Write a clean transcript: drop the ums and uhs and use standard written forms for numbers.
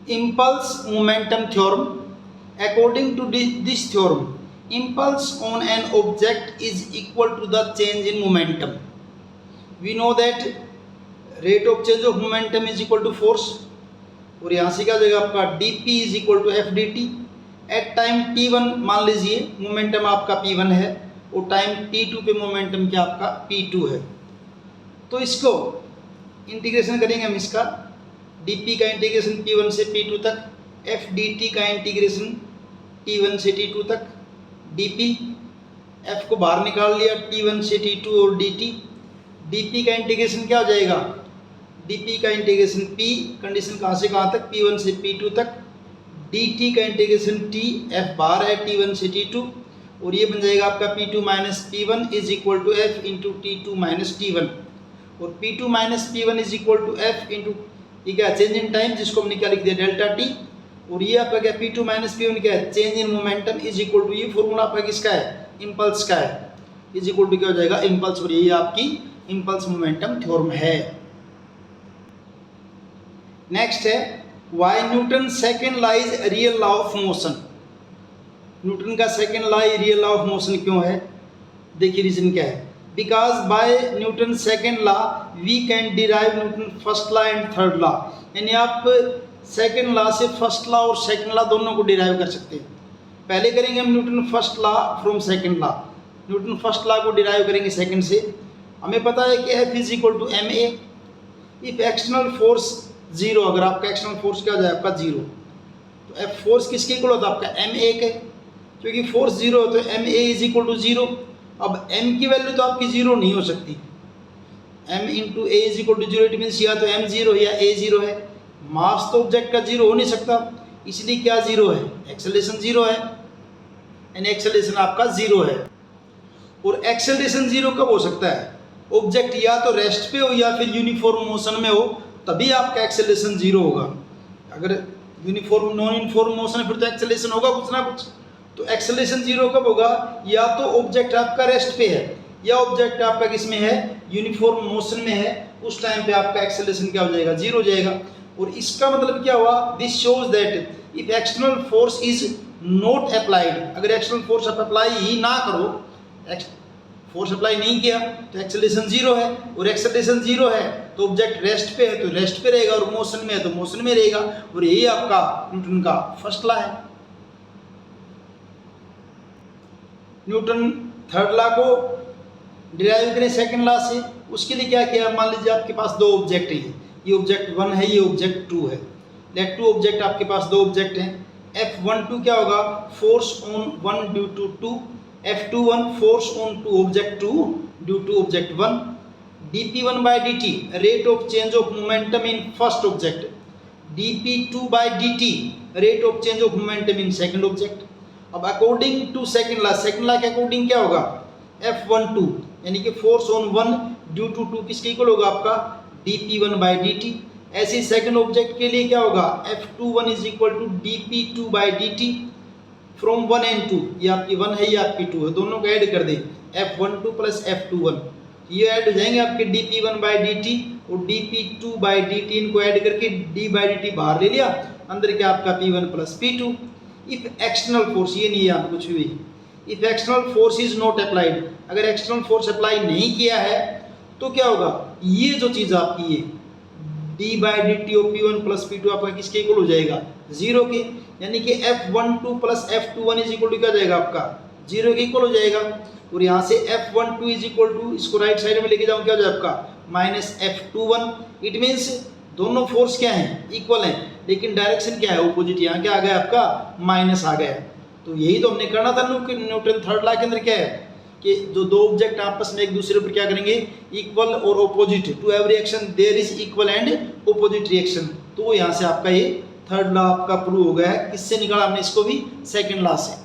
impulse momentum theorem. According to this theorem, impulse on an object is equal to the change in momentum. We know that rate of change of momentum is equal to force, और यहाँ से क्या हो जाएगा आपका dp is equal to f dt. At time t1 मान लीजिए momentum आपका p1 है और टाइम t2 पे मोमेंटम क्या आपका p2 है. तो इसको इंटीग्रेशन करेंगे हम इसका, dp का इंटीग्रेशन p1 से p2 तक, f dt का इंटीग्रेशन t1 से t2 तक, dp f को बाहर निकाल लिया t1 से t2 और dt. dp का इंटीग्रेशन क्या हो जाएगा, dp का इंटीग्रेशन p कंडीशन कहाँ से कहाँ तक, p1 से p2 तक, dt का इंटीग्रेशन t f बाहर है t1 से t2, और ये बन जाएगा आपका p2 minus p1 is equal to f into t2 minus t1, और p2 minus p1 is equal to f into ये क्या चेंज इन टाइम जिसको हमने क्या लिख दिया डेल्टा t, और ये आपका क्या p2 माइनस p1 क्या है change in momentum is equal to ये फॉर्मूला आपका किसका है इम्पल्स का है, इज इक्वल टू क्या हो जाएगा इम्पल्स, और ये आपकी इम्पल्स मोमेंटम थ्योरम है. नेक्स्ट है why Newton second law is real law of motion. Newton का second law real law of motion क्यों है, देखिए रीजन क्या है. Because by Newton second law we can derive Newton first law and third law, यानी आप second law से first law और सेकेंड लॉ दोनों को डिराइव कर सकते हैं. पहले करेंगे हम Newton first law from second law, Newton first law को डिराइव करेंगे सेकेंड से. हमें पता है कि F is equal to M A if external force zero, अगर आपका एक्सटर्नल फोर्स क्या हो जाए आपका जीरो, तो एफ फोर्स किसके इक्वल होता है आपका एम ए के, क्योंकि फोर्स जीरो है तो M A is equal to zero. अब एम की वैल्यू तो आपकी जीरो नहीं हो सकती, M into A is equal to zero, it means या तो एम जीरो या ए जीरो है. मास तो ऑब्जेक्ट का जीरो हो नहीं सकता, इसलिए क्या जीरो है एक्सेलरेशन जीरो है, यानी एक्सेलरेशन आपका जीरो है. और एक्सेलरेशन जीरो कब हो सकता है, ऑब्जेक्ट या तो रेस्ट पे हो या फिर यूनिफॉर्म मोशन में हो, तभी आपका एक्सेलरेशन जीरो होगा. अगर यूनिफॉर्म नॉन यूनिफॉर्म मोशन है फिर तो एक्सेलरेशन होगा कुछ ना कुछ. तो एक्सेलरेशन जीरो कब होगा, या तो ऑब्जेक्ट आपका रेस्ट पे है या ऑब्जेक्ट आपका किस में है यूनिफॉर्म मोशन में है, उस टाइम पे आपका एक्सेलरेशन क्या हो जाएगा जीरो हो जाएगा. और इसका मतलब क्या हुआ, this shows that if external force is not applied, अगर एक्सटर्नल फोर्स आप अप्लाई ही ना करो, फोर्स अप्लाई नहीं किया तो एक्सेलरेशन जीरो है, और एक्सेलरेशन जीरो है तो ऑब्जेक्ट रेस्ट पे है तो रेस्ट पे रहेगा, और मोशन में है तो मोशन में रहेगा. और यही आपका न्यूटन का फर्स्ट लॉ है. न्यूटन थर्ड लॉ को डिराइव करें सेकंड लॉ से, उसके लिए क्या किया, मान लीजिए आपके पास दो ऑब्जेक्ट है, ये ऑब्जेक्ट 1 है ये ऑब्जेक्ट 2 है. लेट टू ऑब्जेक्ट आपके पास दो ऑब्जेक्ट हैं. F12 क्या होगा force on 1 due to 2, F21 force on two object 2 due to object 1. dp1 by dt rate of change of momentum in first object, dp2 by dt rate of change of momentum in second object. अब according to second law के according क्या होगा, F12 यानी कि force on 1 due to 2 किसके equal होगा आपका dp1 by dt. ऐसे सेकंड ऑब्जेक्ट के लिए क्या होगा, F21 is equal to dp2 by dt from 1 and 2, ये आपकी 1 है ये आपकी 2 है, दोनों को ऐड कर दे F12 प्लस F21, ये ऐड हो जाएंगे आपके dp1 by dt और dp2 by dt, इनको ऐड करके d by dt बाहर ले लिया, अंदर क्या आपका p1 plus p2. If external force, ये नहीं है कुछ भी, if external force is not applied, अगर एक्सटर्नल फोर्स अप्लाई नहीं किया है तो क्या होगा, ये जो चीज़ आपकी ये d by D T of p1 plus p2 आपका किसके इक्वल हो जाएगा जीरो के, यानी कि F12 plus F21 is equal to क्या जाएगा आपका जीरो के इक्वल हो जाएगा. और यहाँ से F12 इज इक्वल टू, इसको राइट साइड में लेके जाऊँ क्या हो जाएगा आपका माइनस F21. इट मीन्स दोनों फोर्स क्या हैं इक्वल हैं, लेकिन डायरेक्शन क्या है ऑपोजिट, यहाँ क्या आ गया आपका माइनस आ गया. तो यही तो हमने करना था न्यूटन थर्ड लॉ के अंदर, क्या है कि जो दो ऑब्जेक्ट आपस में एक दूसरे पर क्या करेंगे इक्वल और opposite, to every action there is equal and opposite reaction. तो यहाँ से आपका ये थर्ड लॉ आपका प्रूव हो गया है. किससे निकाला हमने इसको भी सेकंड लॉ से.